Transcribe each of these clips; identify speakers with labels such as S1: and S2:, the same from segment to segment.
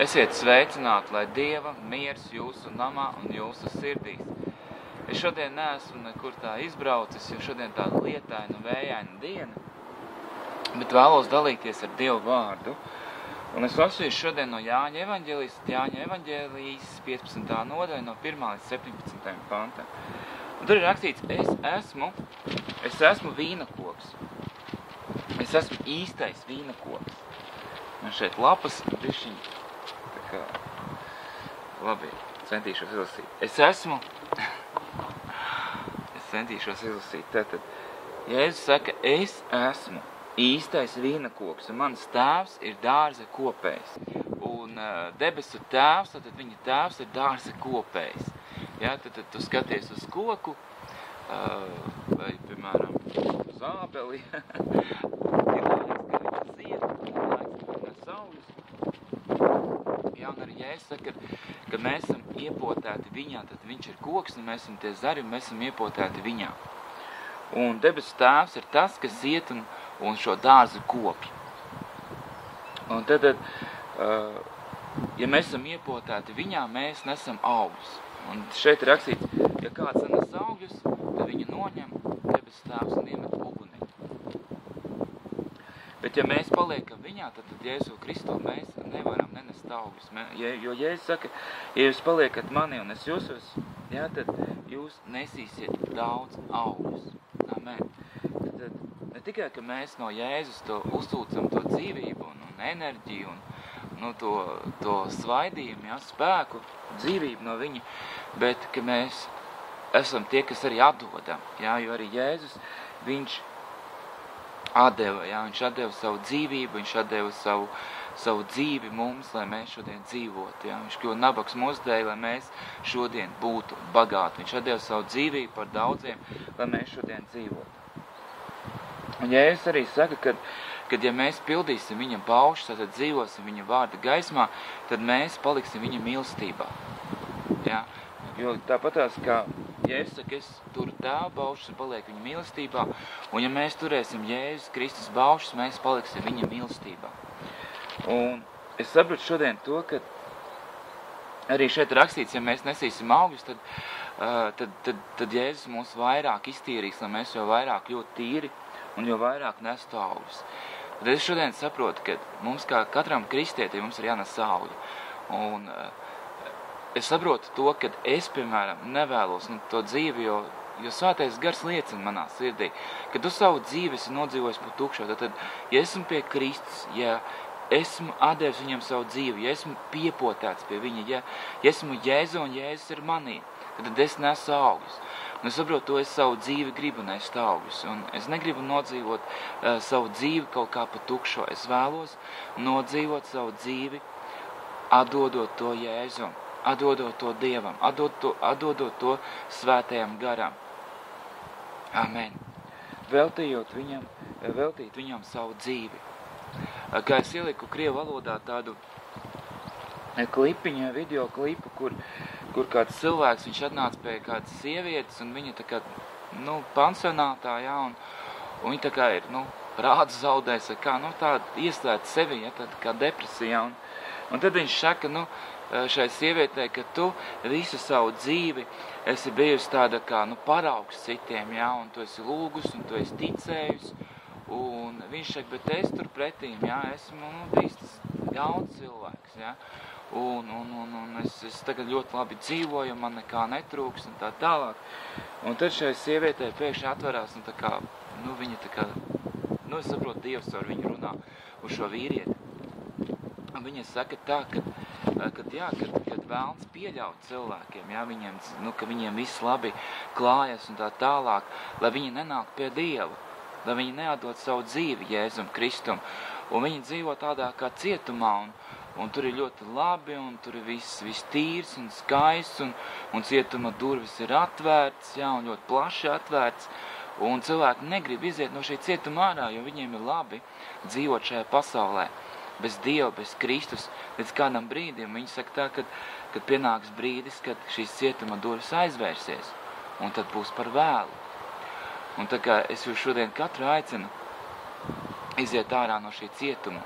S1: Esiet sveicināti, lai Dieva miers jūsu namā un jūsu sirdīs. Es šodien neesmu nekur tā izbraucis, jo šodien tāda lietaina, vējaina diena, bet vēlos dalīties ar Dievu vārdu. Un es lasīšu šodien no Jāņa evaņģēlijas 15. nodaļa no 1. līdz 17. pantam. Un tur ir rakstīts, es esmu vīnakoks. Es esmu īstais vīnakoks. Man šeit lapas bišķiņi, tā kā, labi, centīšos izlasīt. Es centīšos izlasīt. Tātad, Jēzus saka, es esmu īstais vīnakoks, un mans tēvs ir dārza kopējs. Un debesu tēvs, tad viņa tēvs ir dārza kopējs. Ja, tad tu skaties uz koku, vai, piemēram, uz ābeli, un arī Jēzus saka, kad mēs esam iepotēti viņā, tad viņš ir koks, un mēs esam tie zari, un mēs esam iepotēti viņā. Un debesu tēvs ir tas, kas iet un šo dārzu kopj. Un tad, ja mēs esam iepotēti viņā, mēs nesam augļus. Un šeit ir rakstīts, ja kāds nes augļus, tad viņu noņem debesu tēvs un iemet ugunī. Bet ja mēs paliekam viņā, tad Jēzu Kristu mēs nevaram nenest augļus. Jo Jēzus saka, ja jūs paliekat mani un es jūsos, jā, tad jūs nesīsiet daudz augļus. Amen. Tad ne tikai, ka mēs no Jēzus to uzsūcam to dzīvību un enerģiju un to svaidījumu, jā, spēku, dzīvību no viņa, bet ka mēs esam tie, kas arī atdodam, jā, jo arī Jēzus, viņš atdeva, jā, viņš atdeva savu dzīvību, viņš atdeva savu dzīvi mums, lai mēs šodien dzīvotu, jā, viņš kļuva nabaks mūsu dēļ, lai mēs šodien būtu bagāti, viņš atdeva savu dzīvību par daudziem, lai mēs šodien dzīvotu. Un Jēzus arī saka, kad ja mēs pildīsim viņa paušas, tad dzīvosim viņa vārda gaismā, tad mēs paliksim viņa mīlestībā, jā, jo tāpatās kā Jēzus saka, es turu tēva baušas un palieku viņa mīlestībā, un ja mēs turēsim Jēzus Kristus baušas, mēs paliksim viņa mīlestībā. Un es sapratu šodien to, ka arī šeit rakstīts, ja mēs nesīsim augļus, tad Jēzus mūs vairāk iztīrīs, lai mēs jau vairāk kļūtu tīri un jau vairāk nestu augļus. Tad es šodien saprotu, ka mums kā katram kristietim mums ir jānes augļi. Un es saprotu to, ka es, piemēram, nevēlos to dzīvi, jo svētais gars liecina manā sirdī, ka tu savu dzīvi esi nodzīvojis par tukšo. Tad, ja esmu pie Kristus, ja esmu atdevis viņam savu dzīvi, ja esmu piepotēts pie viņa, ja esmu Jēzu un Jēzus ir manī, tad es nesu augļus. Un es saprotu to, es savu dzīvi gribu nest augļus. Un es negribu nodzīvot savu dzīvi kaut kā pa tukšo. Es vēlos nodzīvot savu dzīvi, atdodot to Jēzum, atdodot to Dievam, atdodot to svētajam garam. Amen. Veltīt viņam savu dzīvi. Kā es ieliku krievu valodā tādu klipiņu, video klipu, kur kāds cilvēks, viņš atnāca pie kādas sievietes, un viņa tā kā, pansionātā, jā, un viņa tā kā ir, rādu zaudējis, kā, tāda ieslēdz sevi, ja, tāda kā depresija, un tad viņš saka, šai sievietei, ka tu visu savu dzīvi esi bijusi tāda kā, paraugs citiem, jā, un tu esi lūgus, un tu esi ticējus, un viņš saka, bet es tur pretīm, jā, esmu, bijis tas jauns cilvēks, jā, un es tagad ļoti labi dzīvoju, man nekā netrūks, un tā tālāk, un tad šai sievietei pēkšņi atverās, un tā kā, viņa tā kā, es saprotu, Dievs ar viņu runā uz šo vīrieti. Un viņa saka tā, kad vēlns pieļaut cilvēkiem, jā, ka viņiem viss labi klājas un tā tālāk, lai viņi nenāk pie Dieva, lai viņi neatdod savu dzīvi Jēzum Kristum. Un viņi dzīvo tādā kā cietumā, un tur ir ļoti labi, un tur ir viss tīrs un skaists, un cietuma durvis ir atvērts, jā, un ļoti plaši atvērts, un cilvēki negrib iziet no šī cietuma ārā, jo viņiem ir labi dzīvot šajā pasaulē. Bez Dieva, bez Kristus, līdz kādam brīdim. Viņi saka tā, kad pienāks brīdis, kad šīs cietuma durvis aizvērsies, un tad būs par vēlu. Un tā kā es jūs šodien katru aicinu iziet ārā no šī cietuma,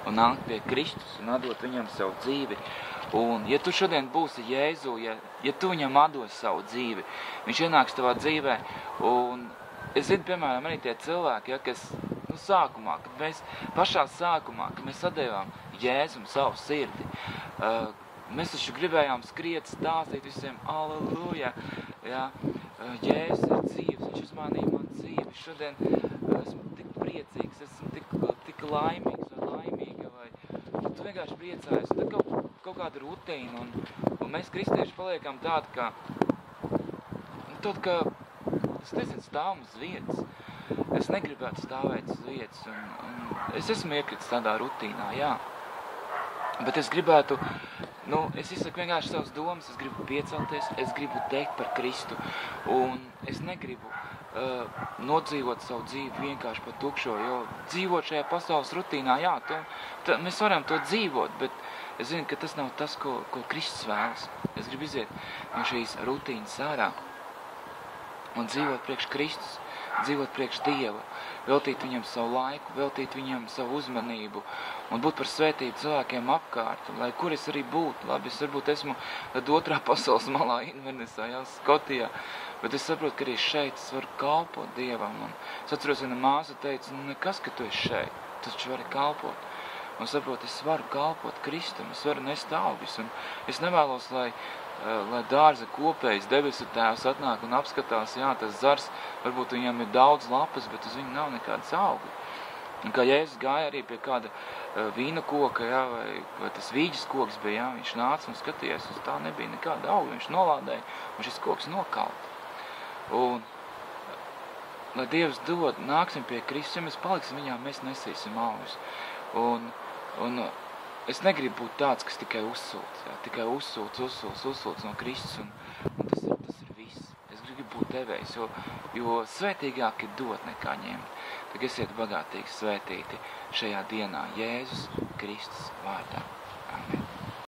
S1: un nākt pie Kristus un atdot viņam savu dzīvi. Un, ja tu šodien būsi Jēzu, ja tu viņam atdos savu dzīvi, viņš ienāks tavā dzīvē, un es zinu, piemēram, arī tie cilvēki, ja, kas, sākumā, kad mēs, pašā sākumā, kad mēs atdevām Jēzum savu sirdi, mēs taču gribējām skriet, stāstīt visiem, aleluja, ja, Jēzus ir dzīves, viņš uzmainīja man dzīvi, šodien esmu tik priecīgs, esmu tik laimīgs vai laimīga, vai tu vienkārši priecājies, un tad kaut kāda rutīna, un mēs kristieši paliekam tādi, ka es nezinu, stāvam uz vietas. Es negribētu stāvēt uz vietas, un es esmu iekritis tādā rutīnā, jā. Bet es gribētu, es izsaku vienkārši savas domas, es gribu piecelties, es gribu teikt par Kristu, un es negribu nodzīvot savu dzīvi vienkārši par tukšo, jo dzīvot šajā pasaules rutīnā, jā, mēs varam to dzīvot, bet es zinu, ka tas nav tas, ko Kristus vēlas. Es gribu iziet no šīs rutīnas ārā un dzīvot priekš Kristus, dzīvot priekš Dieva, veltīt viņam savu laiku, veltīt viņam savu uzmanību un būt par svētību cilvēkiem apkārt, lai kur es arī būtu. Labi, es varbūt esmu otrā pasaules malā, Invernesā, jā, Skotijā, bet es saprotu, ka arī šeit es varu kalpot Dievam. Un es atceros, viena māsa teica, nekas, ka tu esi šeit, tu taču vari kalpot. Un saprotu, es varu kalpot Kristum, es varu nest augļus, un es nevēlos, lai dārza kopējs debesu tēvs atnāk un apskatās, jā, tas zars, varbūt viņam ir daudz lapas, bet uz viņu nav nekādas augļi. Un kā Jēzus gāja arī pie kāda vīna koka, jā, vai tas vīģis koks bija, jā, viņš nāca un skatījās, uz tā nebija nekāda augļa, viņš nolādēja, un šis koks nokalt. Un, lai Dievs dod, nāksim pie Kristus, ja mēs paliksim viņā, mēs nesīsim augļus. Un es negribu būt tāds, kas tikai uzsūc, jā, tikai uzsūc no Kristus, un tas ir viss. Es gribu būt devējs, jo svētīgāk ir dot nekā ņemt. Tad esiet bagātīgi svētīti šajā dienā Jēzus Kristus vārdā. Amen.